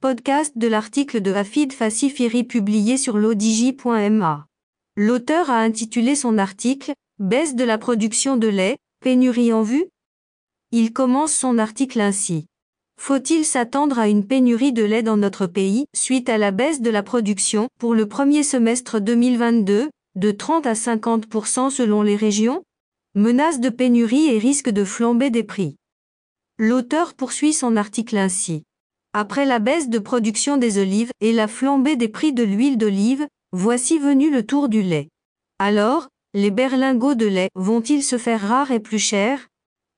podcast de l'article de Hafid Fassifiri publié sur l'odigi.ma. L'auteur a intitulé son article « Baisse de la production de lait, pénurie en vue ?» Il commence son article ainsi. Faut-il s'attendre à une pénurie de lait dans notre pays, suite à la baisse de la production, pour le premier semestre 2022, de 30 à 50% selon les régions? Menace de pénurie et risque de flambée des prix. L'auteur poursuit son article ainsi. Après la baisse de production des olives et la flambée des prix de l'huile d'olive, voici venu le tour du lait. Alors, les berlingots de lait vont-ils se faire rares et plus chers?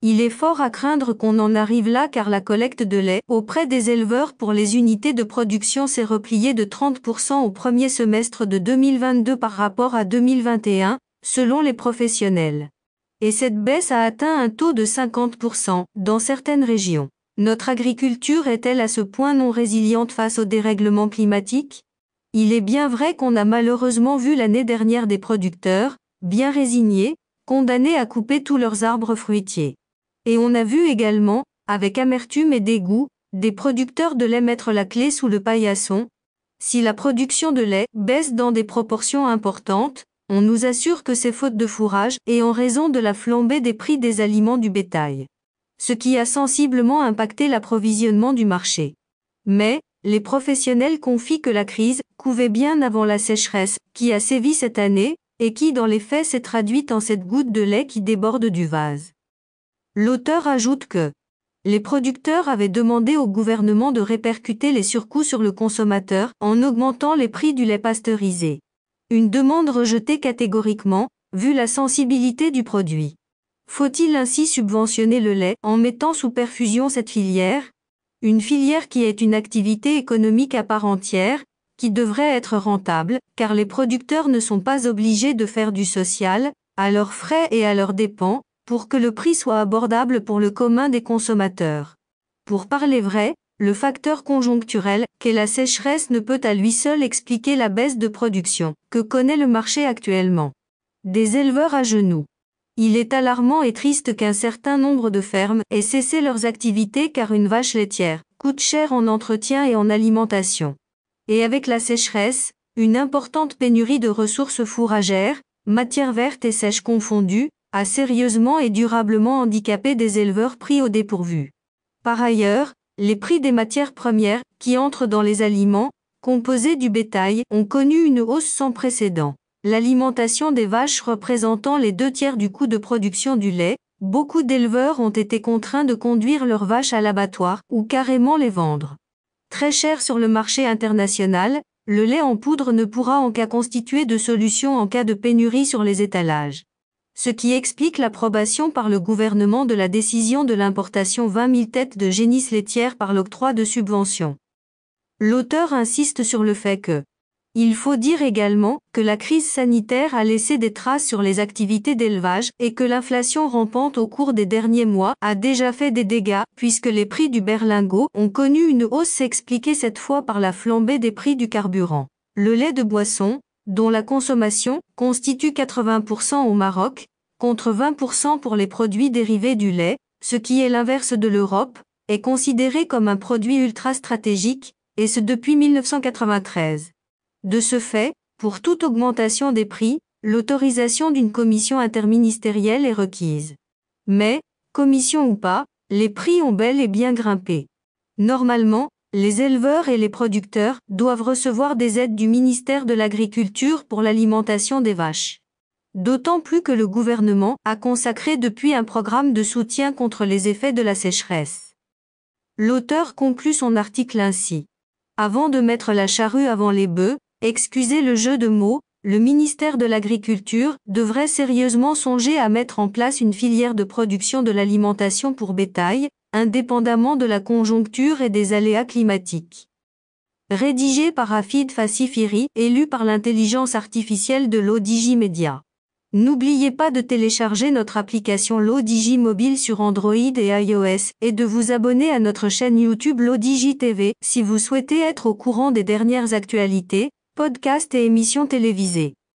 Il est fort à craindre qu'on en arrive là car la collecte de lait auprès des éleveurs pour les unités de production s'est repliée de 30% au premier semestre de 2022 par rapport à 2021, selon les professionnels. Et cette baisse a atteint un taux de 50% dans certaines régions. Notre agriculture est-elle à ce point non résiliente face au dérèglement climatique? Il est bien vrai qu'on a malheureusement vu l'année dernière des producteurs, bien résignés, condamnés à couper tous leurs arbres fruitiers. Et on a vu également, avec amertume et dégoût, des producteurs de lait mettre la clé sous le paillasson. Si la production de lait baisse dans des proportions importantes, on nous assure que c'est faute de fourrage et en raison de la flambée des prix des aliments du bétail. Ce qui a sensiblement impacté l'approvisionnement du marché. Mais, les professionnels confient que la crise couvait bien avant la sécheresse qui a sévi cette année et qui dans les faits s'est traduite en cette goutte de lait qui déborde du vase. L'auteur ajoute que les producteurs avaient demandé au gouvernement de répercuter les surcoûts sur le consommateur en augmentant les prix du lait pasteurisé. Une demande rejetée catégoriquement, vu la sensibilité du produit. Faut-il ainsi subventionner le lait en mettant sous perfusion cette filière? Une filière qui est une activité économique à part entière, qui devrait être rentable, car les producteurs ne sont pas obligés de faire du social, à leurs frais et à leurs dépens, pour que le prix soit abordable pour le commun des consommateurs. Pour parler vrai, le facteur conjoncturel qu'est la sécheresse ne peut à lui seul expliquer la baisse de production que connaît le marché actuellement. Des éleveurs à genoux. Il est alarmant et triste qu'un certain nombre de fermes aient cessé leurs activités car une vache laitière coûte cher en entretien et en alimentation. Et avec la sécheresse, une importante pénurie de ressources fourragères, matières vertes et sèches confondues, a sérieusement et durablement handicapé des éleveurs pris au dépourvu. Par ailleurs, les prix des matières premières, qui entrent dans les aliments, composés du bétail, ont connu une hausse sans précédent. L'alimentation des vaches représentant les 2/3 du coût de production du lait, beaucoup d'éleveurs ont été contraints de conduire leurs vaches à l'abattoir ou carrément les vendre. Très cher sur le marché international, le lait en poudre ne pourra en cas constituer de solution en cas de pénurie sur les étalages. Ce qui explique l'approbation par le gouvernement de la décision de l'importation 20 000 têtes de génisses laitières par l'octroi de subventions. L'auteur insiste sur le fait que il faut dire également que la crise sanitaire a laissé des traces sur les activités d'élevage et que l'inflation rampante au cours des derniers mois a déjà fait des dégâts puisque les prix du berlingot ont connu une hausse expliquée cette fois par la flambée des prix du carburant. Le lait de boisson, dont la consommation constitue 80% au Maroc, contre 20% pour les produits dérivés du lait, ce qui est l'inverse de l'Europe, est considéré comme un produit ultra stratégique, et ce depuis 1993. De ce fait, pour toute augmentation des prix, l'autorisation d'une commission interministérielle est requise. Mais, commission ou pas, les prix ont bel et bien grimpé. Normalement, les éleveurs et les producteurs doivent recevoir des aides du ministère de l'Agriculture pour l'alimentation des vaches. D'autant plus que le gouvernement a consacré depuis un programme de soutien contre les effets de la sécheresse. L'auteur conclut son article ainsi. Avant de mettre la charrue avant les bœufs, excusez le jeu de mots, le ministère de l'Agriculture devrait sérieusement songer à mettre en place une filière de production de l'alimentation pour bétail, indépendamment de la conjoncture et des aléas climatiques. Rédigé par Hafid Fassifiri et lu par l'intelligence artificielle de l'Odigi Media. N'oubliez pas de télécharger notre application l'Odigi mobile sur Android et iOS et de vous abonner à notre chaîne YouTube l'Odigi TV si vous souhaitez être au courant des dernières actualités, podcasts et émissions télévisées.